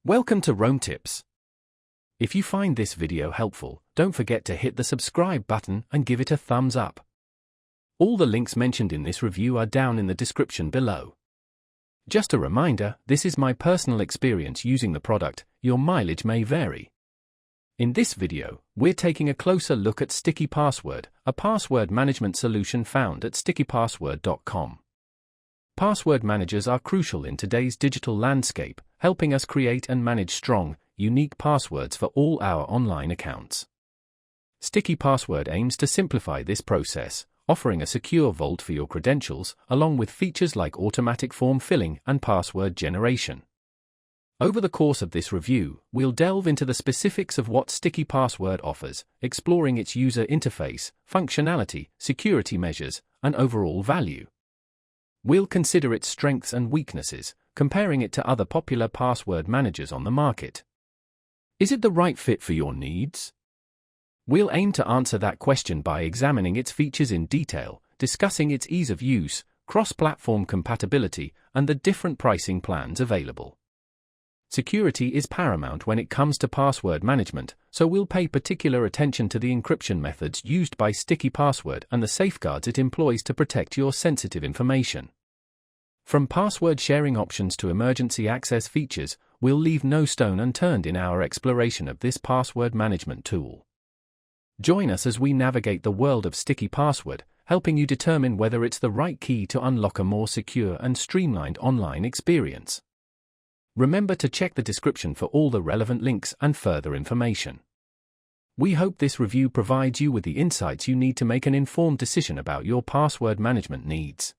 Welcome to Roam Tips. If you find this video helpful, don't forget to hit the subscribe button and give it a thumbs up. All the links mentioned in this review are down in the description below. Just a reminder, this is my personal experience using the product, your mileage may vary. In this video, we're taking a closer look at Sticky Password, a password management solution found at stickypassword.com. Password managers are crucial in today's digital landscape, helping us create and manage strong, unique passwords for all our online accounts. Sticky Password aims to simplify this process, offering a secure vault for your credentials, along with features like automatic form filling and password generation. Over the course of this review, we'll delve into the specifics of what Sticky Password offers, exploring its user interface, functionality, security measures, and overall value. We'll consider its strengths and weaknesses, comparing it to other popular password managers on the market. Is it the right fit for your needs? We'll aim to answer that question by examining its features in detail, discussing its ease of use, cross-platform compatibility, and the different pricing plans available. Security is paramount when it comes to password management, so we'll pay particular attention to the encryption methods used by Sticky Password and the safeguards it employs to protect your sensitive information. From password sharing options to emergency access features, we'll leave no stone unturned in our exploration of this password management tool. Join us as we navigate the world of Sticky Password, helping you determine whether it's the right key to unlock a more secure and streamlined online experience. Remember to check the description for all the relevant links and further information. We hope this review provides you with the insights you need to make an informed decision about your password management needs.